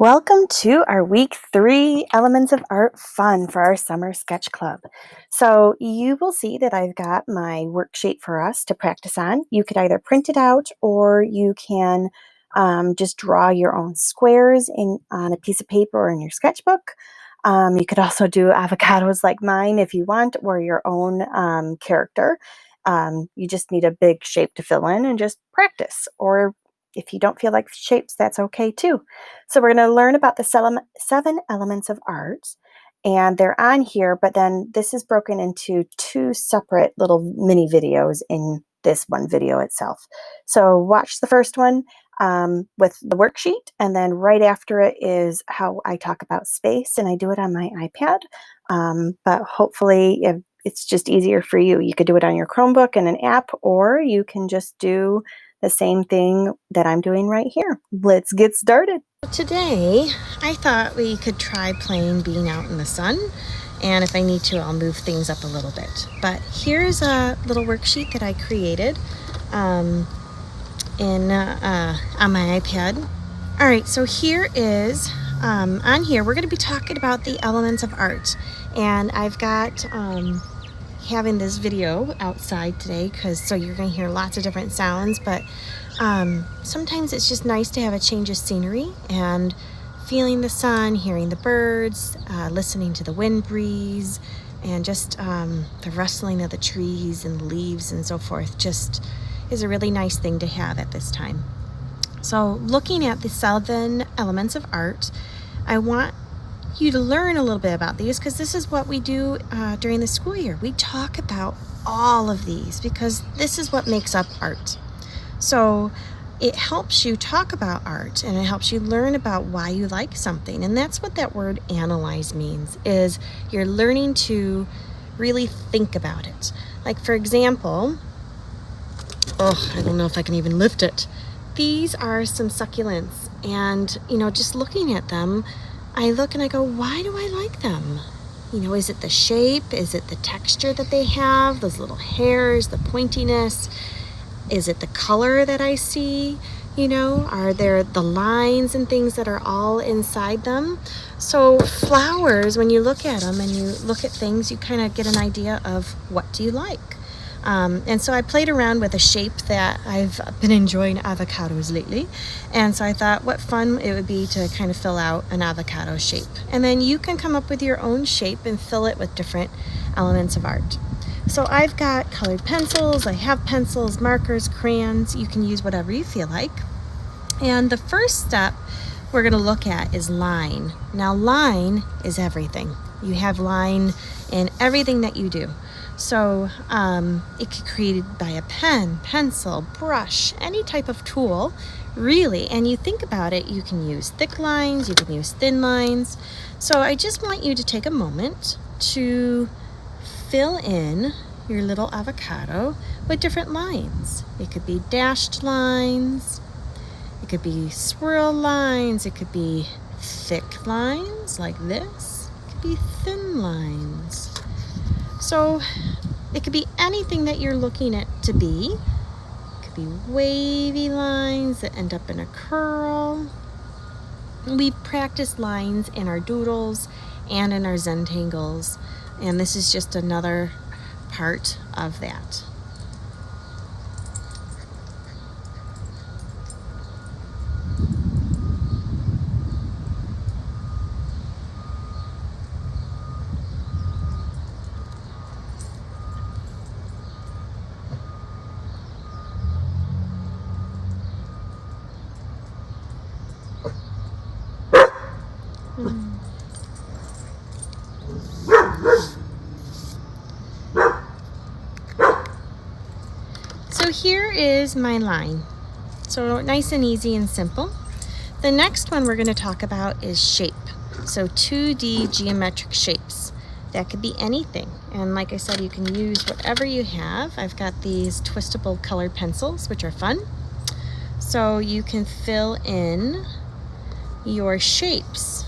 Welcome to our week 3 Elements of Art fun for our summer sketch club. So you will see that I've got my worksheet for us to practice on. You could either print it out or you can just draw your own squares on a piece of paper or in your sketchbook. You could also do avocados like mine if you want, or your own character. You just need a big shape to fill in and just practice. Or if you don't feel like shapes, that's okay too. So we're going to learn about the 7 elements of art, and they're on here, but then this is broken into 2 separate little mini videos in this one video itself. So watch the first one with the worksheet, and then right after it is how I talk about space, and I do it on my iPad, but hopefully if it's just easier for you. You could do it on your Chromebook and an app, or you can just do the same thing that I'm doing right here. Let's get started. Today, I thought we could try playing being out in the sun, and if I need to, I'll move things up a little bit. But here's a little worksheet that I created on my iPad. All right, so here is, on here, we're going to be talking about the elements of art, and I've got having this video outside today so you're going to hear lots of different sounds, but sometimes it's just nice to have a change of scenery and feeling the sun, hearing the birds, listening to the wind breeze, and just the rustling of the trees and leaves and so forth just is a really nice thing to have at this time. So looking at the 7 elements of art, I want you to learn a little bit about these because this is what we do during the school year. We talk about all of these because this is what makes up art. So it helps you talk about art and it helps you learn about why you like something. And that's what that word analyze means, is you're learning to really think about it. Like, for example, I don't know if I can even lift it. These are some succulents, and just looking at them, I look and I go, why do I like them? Is it the shape? Is it the texture that they have? Those little hairs, the pointiness? Is it the color that I see? Are there the lines and things that are all inside them? So flowers, when you look at them and you look at things, you kind of get an idea of what do you like. And so I played around with a shape that I've been enjoying avocados lately. And so I thought what fun it would be to kind of fill out an avocado shape. And then you can come up with your own shape and fill it with different elements of art. So I've got colored pencils, I have pencils, markers, crayons. You can use whatever you feel like. And the first step we're going to look at is line. Now line is everything. You have line in everything that you do. So it could be created by a pen, pencil, brush, any type of tool, really. And you think about it, you can use thick lines, you can use thin lines. So I just want you to take a moment to fill in your little avocado with different lines. It could be dashed lines, it could be swirl lines, it could be thick lines like this, it could be thin lines. So it could be anything that you're looking at to be. It could be wavy lines that end up in a curl. We practice lines in our doodles and in our Zentangles, and this is just another part of that. So here is my line. So nice and easy and simple. The next one we're going to talk about is shape. So 2D geometric shapes. That could be anything. And like I said, you can use whatever you have. I've got these twistable colored pencils, which are fun. So you can fill in your shapes.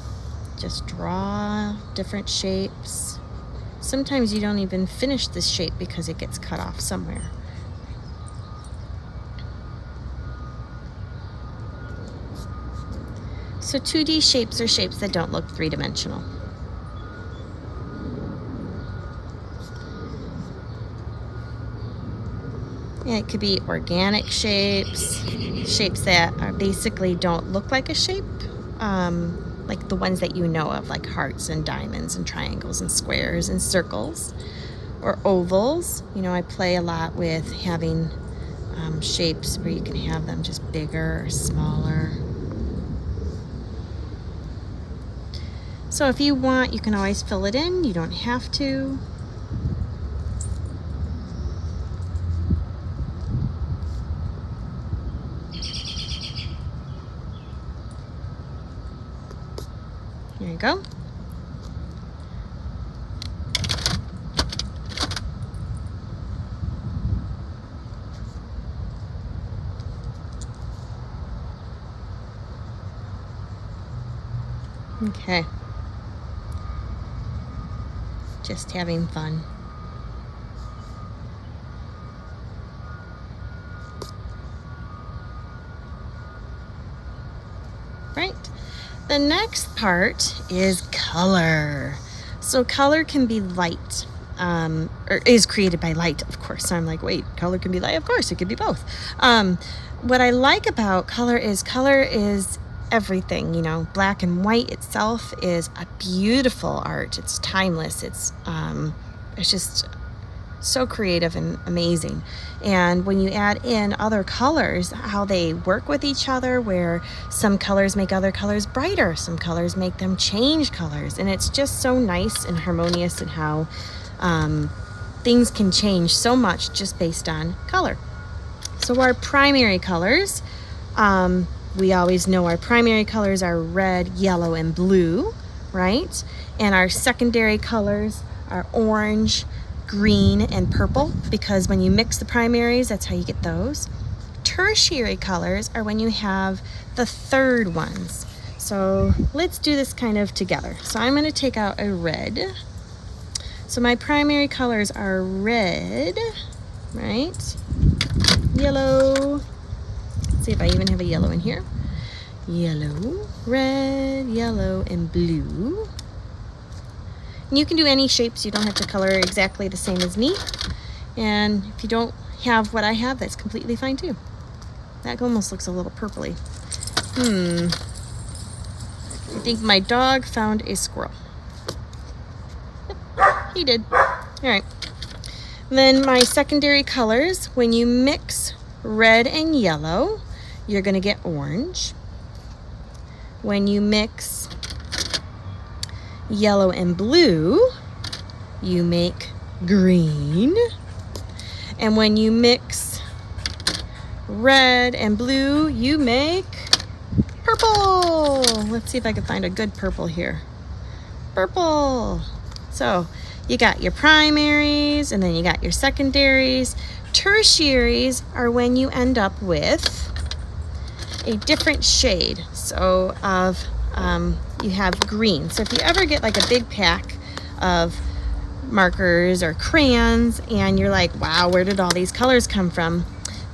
Just draw different shapes. Sometimes you don't even finish this shape because it gets cut off somewhere. So 2D shapes are shapes that don't look three-dimensional. And it could be organic shapes, shapes that are basically don't look like a shape, like the ones that you know of, like hearts and diamonds and triangles and squares and circles, or ovals. You know, I play a lot with having shapes where you can have them just bigger or smaller. So if you want, you can always fill it in. You don't have to. There you go. Okay. Just having fun. Right. The next part is color. So color can be light, or is created by light, of course. So I'm like, wait, color can be light? Of course, it could be both. What I like about color is everything. You know, black and white itself is a beautiful art. It's timeless. It's just so creative and amazing. And when you add in other colors, how they work with each other, where some colors make other colors brighter, some colors make them change colors, and it's just so nice and harmonious in how things can change so much just based on color. So our primary colors, we always know our primary colors are red, yellow, and blue, right? And our secondary colors are orange, green, and purple, because when you mix the primaries, that's how you get those. Tertiary colors are when you have the third ones. So let's do this kind of together. So I'm going to take out a red. So my primary colors are red, right? Yellow. Let's see if I even have a yellow in here. Yellow, red, yellow, and blue. And you can do any shapes. You don't have to color exactly the same as me. And if you don't have what I have, that's completely fine too. That almost looks a little purpley. I think my dog found a squirrel. He did. All right. And then my secondary colors, when you mix red and yellow, you're going to get orange. When you mix yellow and blue, you make green. And when you mix red and blue, you make purple. Let's see if I can find a good purple here. Purple. So you got your primaries, and then you got your secondaries. Tertiaries are when you end up with a different shade. So you have green. So if you ever get like a big pack of markers or crayons and you're like, wow, where did all these colors come from?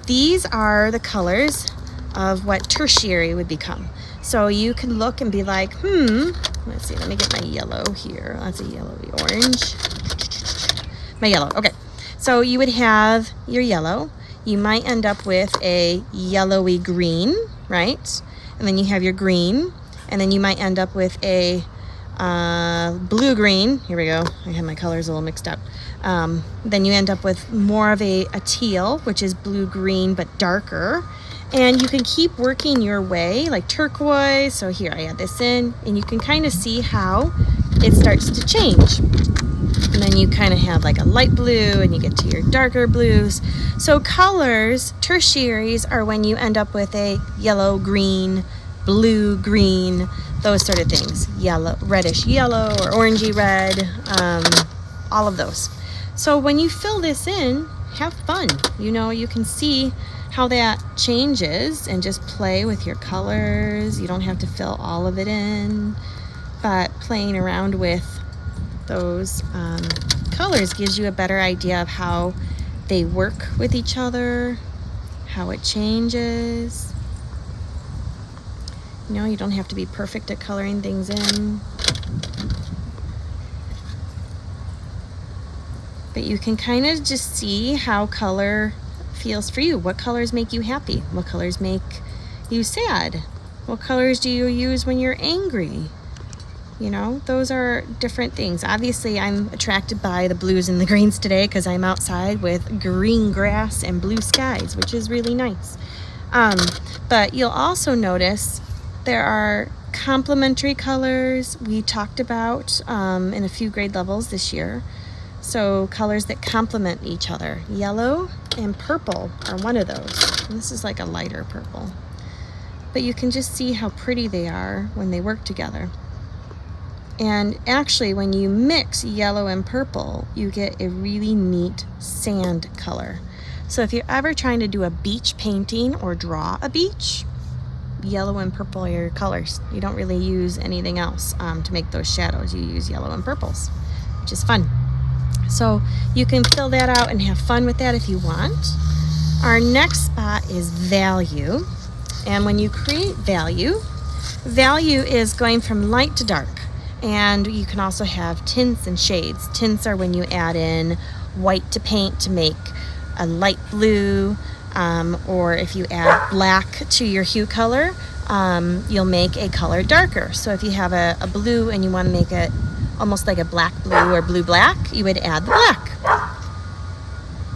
These are the colors of what tertiary would become. So you can look and be like, let's see, let me get my yellow here. That's a yellowy orange. My yellow, okay. So you would have your yellow. You might end up with a yellowy green, right? And then you have your green. And then you might end up with a blue-green. Here we go. I have my colors a little mixed up. Then you end up with more of a teal, which is blue-green but darker. And you can keep working your way, like turquoise. So here, I add this in, and you can kind of see how it starts to change. And then you kind of have like a light blue, and you get to your darker blues. So colors, tertiaries, are when you end up with a yellow, green, blue, green, those sort of things. Yellow, reddish yellow, or orangey red, all of those. So when you fill this in, have fun. You know, you can see how that changes and just play with your colors. You don't have to fill all of it in, but playing around with those colors gives you a better idea of how they work with each other, how it changes. You know, you don't have to be perfect at coloring things in. But you can kind of just see how color feels for you. What colors make you happy? What colors make you sad? What colors do you use when you're angry? You know, those are different things. Obviously, I'm attracted by the blues and the greens today because I'm outside with green grass and blue skies, which is really nice. But you'll also notice there are complementary colors we talked about in a few grade levels this year. So colors that complement each other. Yellow and purple are one of those. And this is like a lighter purple. But you can just see how pretty they are when they work together. And actually, when you mix yellow and purple, you get a really neat sand color. So if you're ever trying to do a beach painting or draw a beach, yellow and purple are your colors. You don't really use anything else to make those shadows. You use yellow and purples, which is fun. So you can fill that out and have fun with that if you want. Our next spot is value. And when you create value, value is going from light to dark. And you can also have tints and shades. Tints are when you add in white to paint to make a light blue, or if you add black to your hue color, you'll make a color darker. So if you have a blue and you want to make it almost like a black blue or blue black, you would add the black.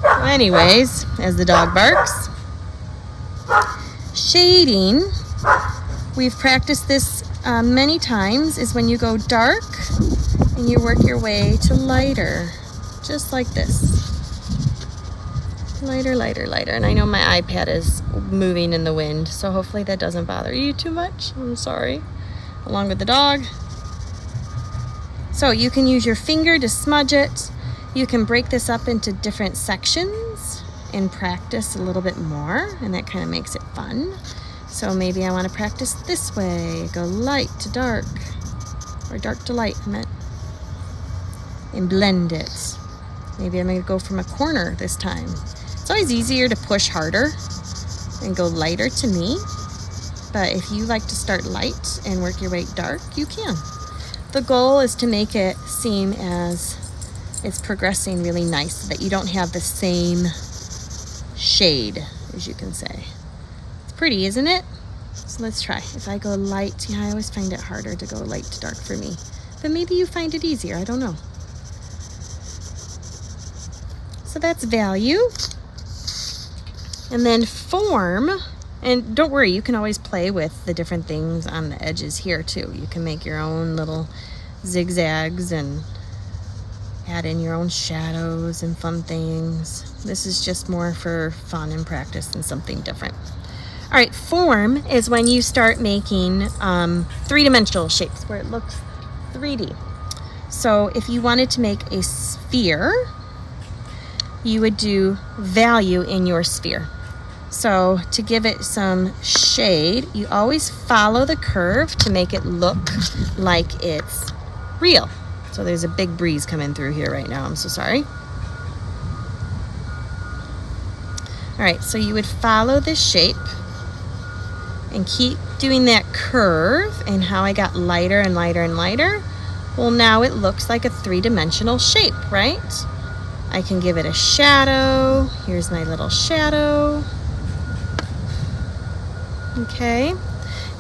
So anyways, as the dog barks, shading, we've practiced this many times, is when you go dark and you work your way to lighter, just like this. Lighter, lighter, lighter. And I know my iPad is moving in the wind, so hopefully that doesn't bother you too much. I'm sorry. Along with the dog. So you can use your finger to smudge it. You can break this up into different sections and practice a little bit more, and that kind of makes it fun. So maybe I want to practice this way. Go light to dark, or dark to light, I meant. And blend it. Maybe I'm going to go from a corner this time. It's always easier to push harder and go lighter to me. But if you like to start light and work your way dark, you can. The goal is to make it seem as it's progressing really nice, so that you don't have the same shade, as you can say. Pretty, isn't it? So let's try. If I go light, I always find it harder to go light to dark for me. But maybe you find it easier, I don't know. So that's value. And then form, and don't worry, you can always play with the different things on the edges here too. You can make your own little zigzags and add in your own shadows and fun things. This is just more for fun and practice and something different. All right, form is when you start making three-dimensional shapes where it looks 3D. So if you wanted to make a sphere, you would do value in your sphere. So to give it some shade, you always follow the curve to make it look like it's real. So there's a big breeze coming through here right now. I'm so sorry. All right, so you would follow this shape and keep doing that curve, and how I got lighter and lighter and lighter. Well, now it looks like a three-dimensional shape, right? I can give it a shadow. Here's my little shadow. Okay,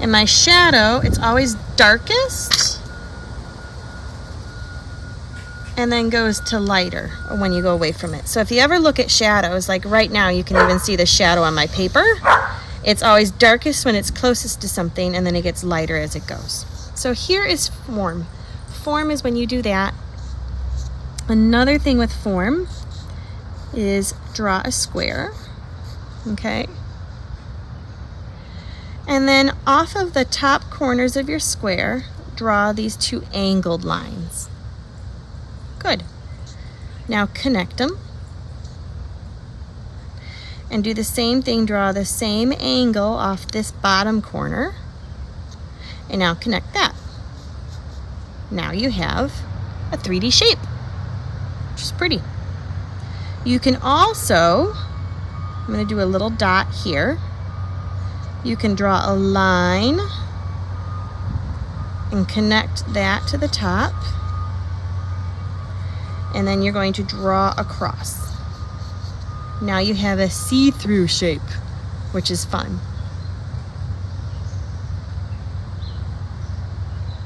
and my shadow, it's always darkest and then goes to lighter when you go away from it. So if you ever look at shadows, like right now, you can even see the shadow on my paper. It's always darkest when it's closest to something, and then it gets lighter as it goes. So here is form. Form is when you do that. Another thing with form is draw a square, okay? And then off of the top corners of your square, draw these two angled lines. Good. Now connect them. And do the same thing, draw the same angle off this bottom corner. And now connect that. Now you have a 3D shape, which is pretty. You can also, I'm going to do a little dot here. You can draw a line and connect that to the top. And then you're going to draw across. Now you have a see-through shape, which is fun.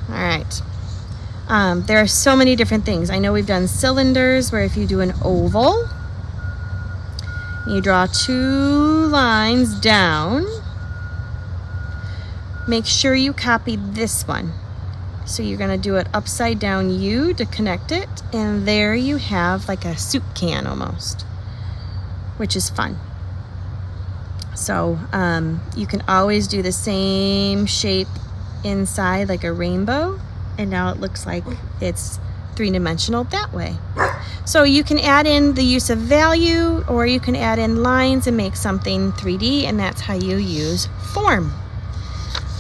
All right. There are so many different things. I know we've done cylinders, where if you do an oval, you draw 2 lines down. Make sure you copy this one. So you're going to do it upside down U to connect it, and there you have like a soup can almost, which is fun. So you can always do the same shape inside, like a rainbow, and now it looks like it's 3-dimensional that way. So you can add in the use of value, or you can add in lines and make something 3D, and that's how you use form.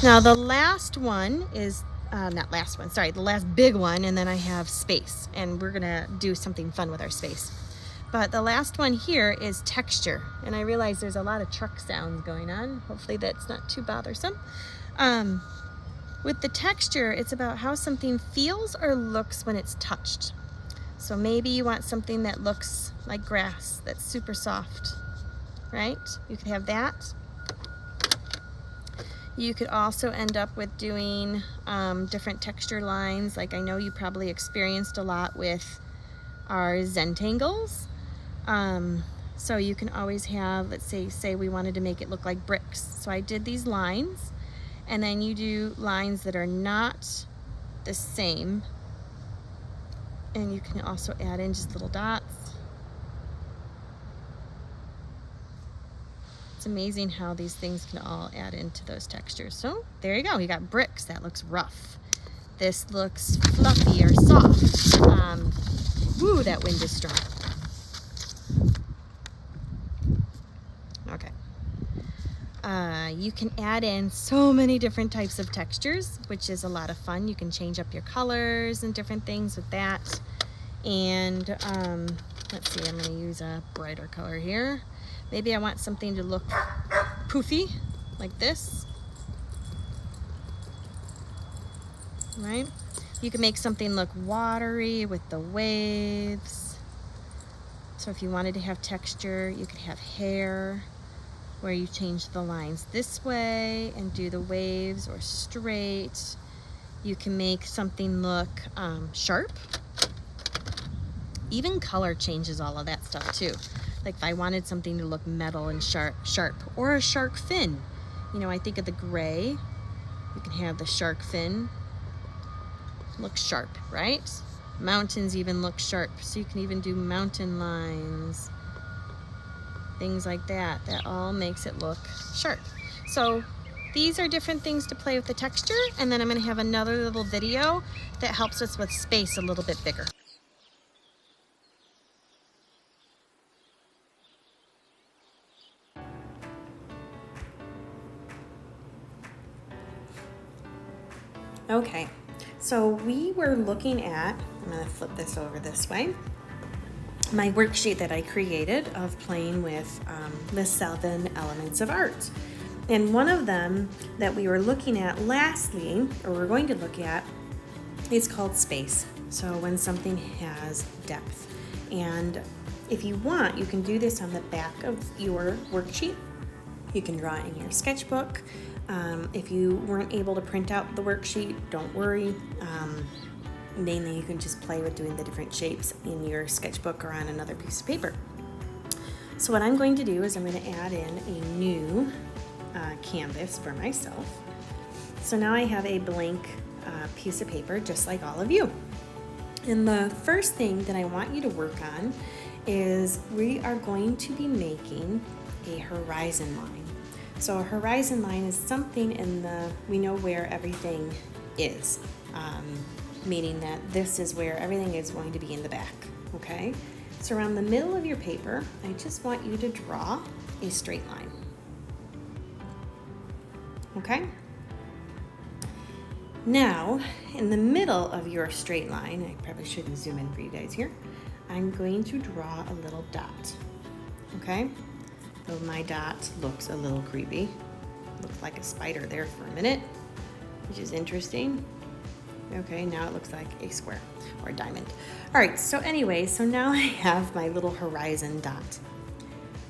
Now the last one is, the last big one, and then I have space, and we're gonna do something fun with our space. But the last one here is texture, and I realize there's a lot of truck sounds going on. Hopefully that's not too bothersome. With the texture, it's about how something feels or looks when it's touched. So maybe you want something that looks like grass, that's super soft, right? You could have that. You could also end up with doing different texture lines. Like I know you probably experienced a lot with our Zentangles. So you can always have, let's say we wanted to make it look like bricks. So I did these lines, and then you do lines that are not the same. And you can also add in just little dots. It's amazing how these things can all add into those textures. So there you go, you got bricks. That looks rough. This looks fluffy or soft. Woo, that wind is strong. Okay. You can add in so many different types of textures, which is a lot of fun. You can change up your colors and different things with that. And let's see, I'm going to use a brighter color here. Maybe I want something to look poofy, like this. Right? You can make something look watery with the waves. So if you wanted to have texture, you could have hair, where you change the lines this way and do the waves, or straight. You can make something look sharp. Even color changes all of that stuff too. Like if I wanted something to look metal and sharp, or a shark fin. You know, I think of the gray. You can have the shark fin look sharp, right? Mountains even look sharp, so you can even do mountain lines. Things like that. That all makes it look sharp. So these are different things to play with the texture, and then I'm going to have another little video that helps us with space a little bit bigger. Okay, so we were looking at, I'm going to flip this over this way, my worksheet that I created of playing with the 7 elements of art. And one of them that we were looking at lastly, or we're going to look at, is called space. So when something has depth. And if you want, you can do this on the back of your worksheet. You can draw it in your sketchbook. If you weren't able to print out the worksheet, don't worry. Mainly you can just play with doing the different shapes in your sketchbook or on another piece of paper. So what I'm going to do is I'm going to add in a new canvas for myself. So now I have a blank piece of paper, just like all of you. And the first thing that I want you to work on is we are going to be making a horizon line. So a horizon line is something we know where everything is, meaning that this is where everything is going to be in the back, okay? So around the middle of your paper, I just want you to draw a straight line, okay? Now, in the middle of your straight line, I probably shouldn't zoom in for you guys here, I'm going to draw a little dot, okay? So my dot looks a little creepy. Looks like a spider there for a minute, which is interesting. Okay, now it looks like a square or a diamond. All right, so anyway, so now I have my little horizon dot.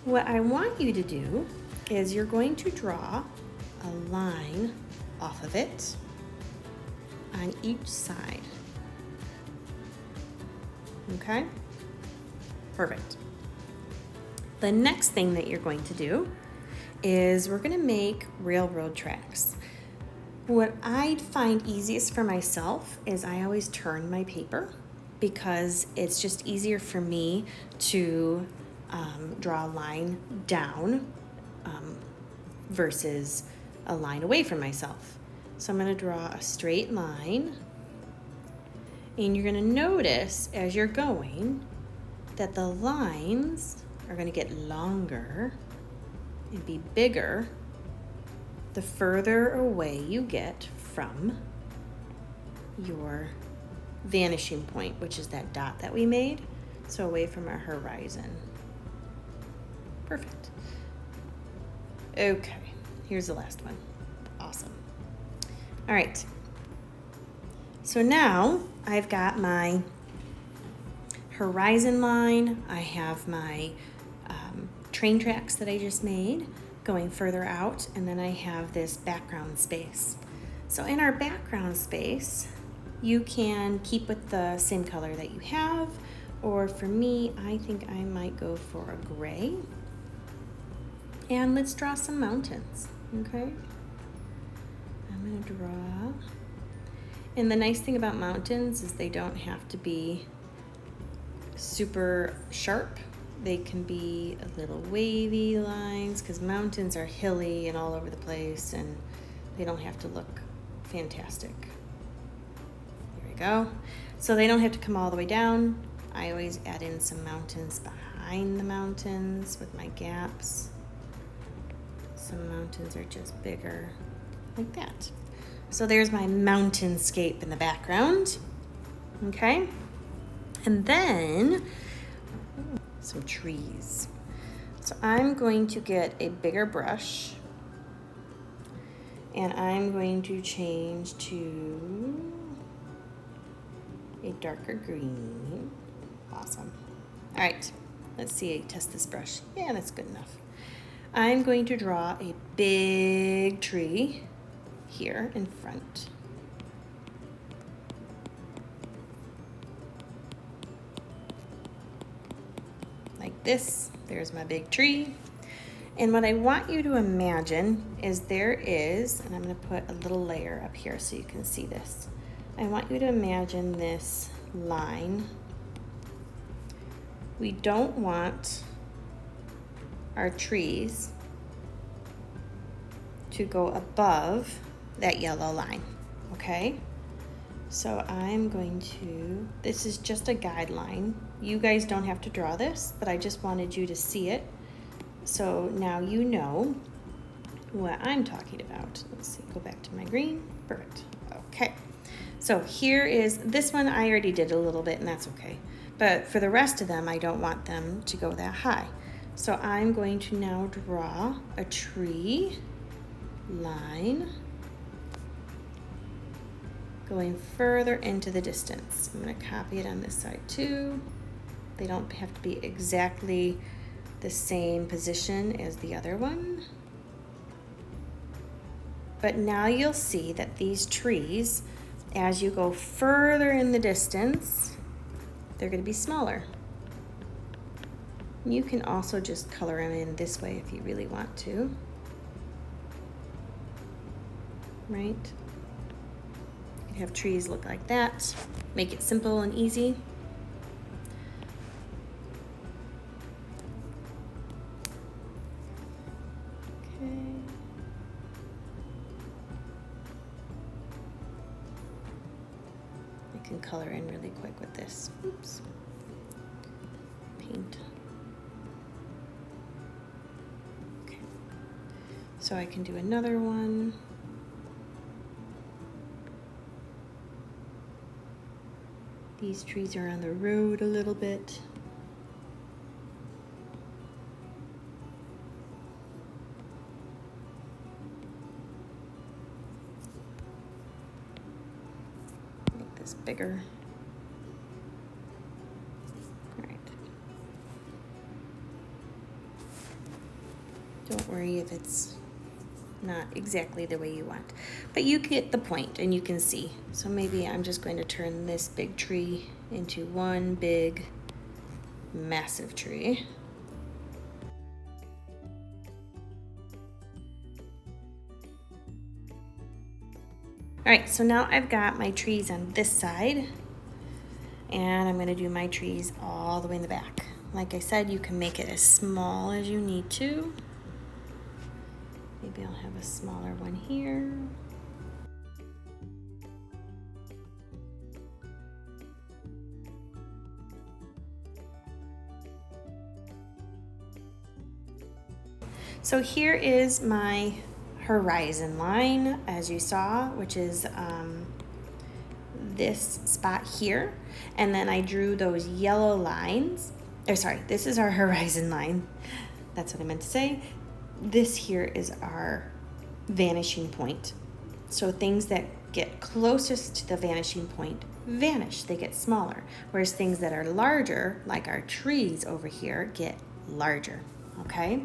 What I want you to do is you're going to draw a line off of it on each side. Okay? Perfect. The next thing that you're going to do is we're going to make railroad tracks. What I find easiest for myself is I always turn my paper because it's just easier for me to draw a line down versus a line away from myself. So I'm going to draw a straight line, and you're going to notice as you're going that the lines are going to get longer and be bigger the further away you get from your vanishing point, which is that dot that we made, so away from our horizon. Perfect. Okay, here's the last one. Awesome. All right, so now I've got my horizon line, I have my train tracks that I just made going further out, and then I have this background space. So in our background space, you can keep with the same color that you have, or for me, I think I might go for a gray. And let's draw some mountains, okay? I'm gonna draw, and the nice thing about mountains is they don't have to be super sharp. They can be a little wavy lines because mountains are hilly and all over the place, and they don't have to look fantastic. There we go. So they don't have to come all the way down. I always add in some mountains behind the mountains with my gaps. Some mountains are just bigger, like that. So there's my mountainscape in the background, okay? And then some trees. So I'm going to get a bigger brush, and I'm going to change to a darker green. Awesome. All right, let's see, test this brush. Yeah, that's good enough. I'm going to draw a big tree here in front. Like this. There's my big tree. And what I want you to imagine is there is, and I'm going to put a little layer up here so you can see this. I want you to imagine this line. We don't want our trees to go above that yellow line, okay? So I'm going to, this is just a guideline. You guys don't have to draw this, but I just wanted you to see it. So now you know what I'm talking about. Let's see, go back to my green. Perfect. Okay. So here is, this one I already did a little bit, and that's okay. But for the rest of them, I don't want them to go that high. So I'm going to now draw a tree line going further into the distance. I'm going to copy it on this side too. They don't have to be exactly the same position as the other one. But now you'll see that these trees, as you go further in the distance, they're going to be smaller. You can also just color them in this way if you really want to. Right? You can have trees look like that. Make it simple and easy. Okay. I can color in really quick with this. Oops. Paint. Okay. So I can do another one. These trees are on the road a little bit. this bigger. All right. Don't worry if it's not exactly the way you want, but you get the point and you can see. So maybe I'm just going to turn this big tree into one big massive tree. All right, so now I've got my trees on this side, and I'm gonna do my trees all the way in the back. Like I said, you can make it as small as you need to. Maybe I'll have a smaller one here. So here is my horizon line, as you saw, which is this spot here. And then I drew those yellow lines. Or sorry, this is our horizon line. That's what I meant to say. This here is our vanishing point. So things that get closest to the vanishing point vanish, they get smaller. Whereas things that are larger, like our trees over here, get larger, okay?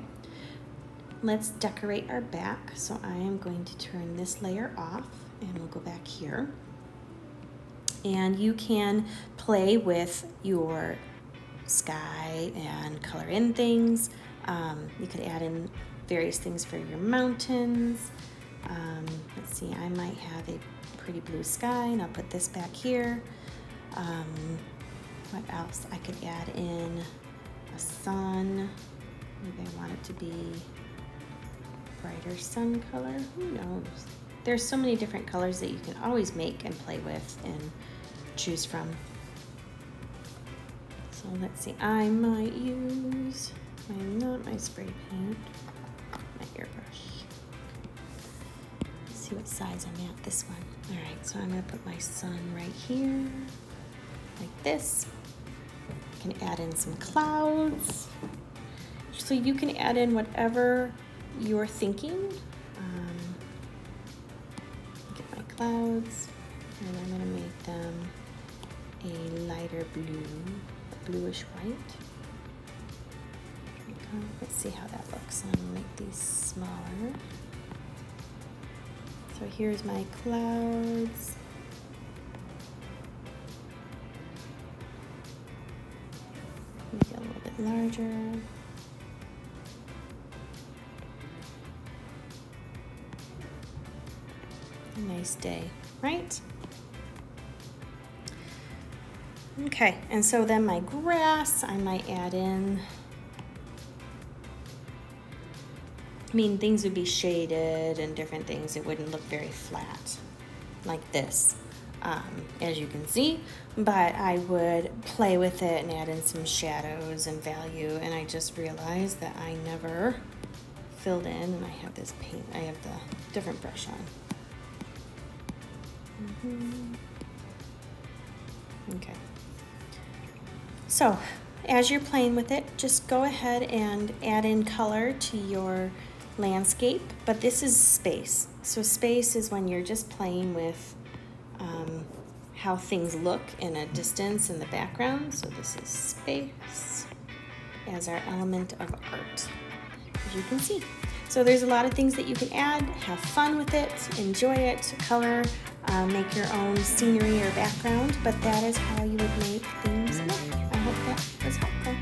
Let's decorate our back. So I am going to turn this layer off and we'll go back here. And you can play with your sky and color in things. You could add in various things for your mountains. Let's see, I might have a pretty blue sky, and I'll put this back here. What else? I could add in a sun. Maybe I want it to be brighter sun color. Who knows? There's so many different colors that you can always make and play with and choose from. So let's see, I might use not my spray paint, my airbrush. Let's see what size I'm at, this one. All right, so I'm gonna put my sun right here, like this. I can add in some clouds. So you can add in whatever you're thinking. Get my clouds, and I'm gonna make them a lighter blue, a bluish white. Let's see how that looks. I'm gonna make these smaller. So here's my clouds. Make it a little bit larger. A nice day, right? Okay, and so then my grass, I might add in, things would be shaded and different things. It wouldn't look very flat like this, as you can see, but I would play with it and add in some shadows and value. And I just realized that I never filled in, and I have this paint, I have the different brush on. Okay. So as you're playing with it, just go ahead and add in color to your landscape, but this is space. So space is when you're just playing with how things look in a distance in the background. So this is space as our element of art, as you can see. So there's a lot of things that you can add. Have fun with it, enjoy it, color, make your own scenery or background, but that is how you would make things look. I hope that was helpful.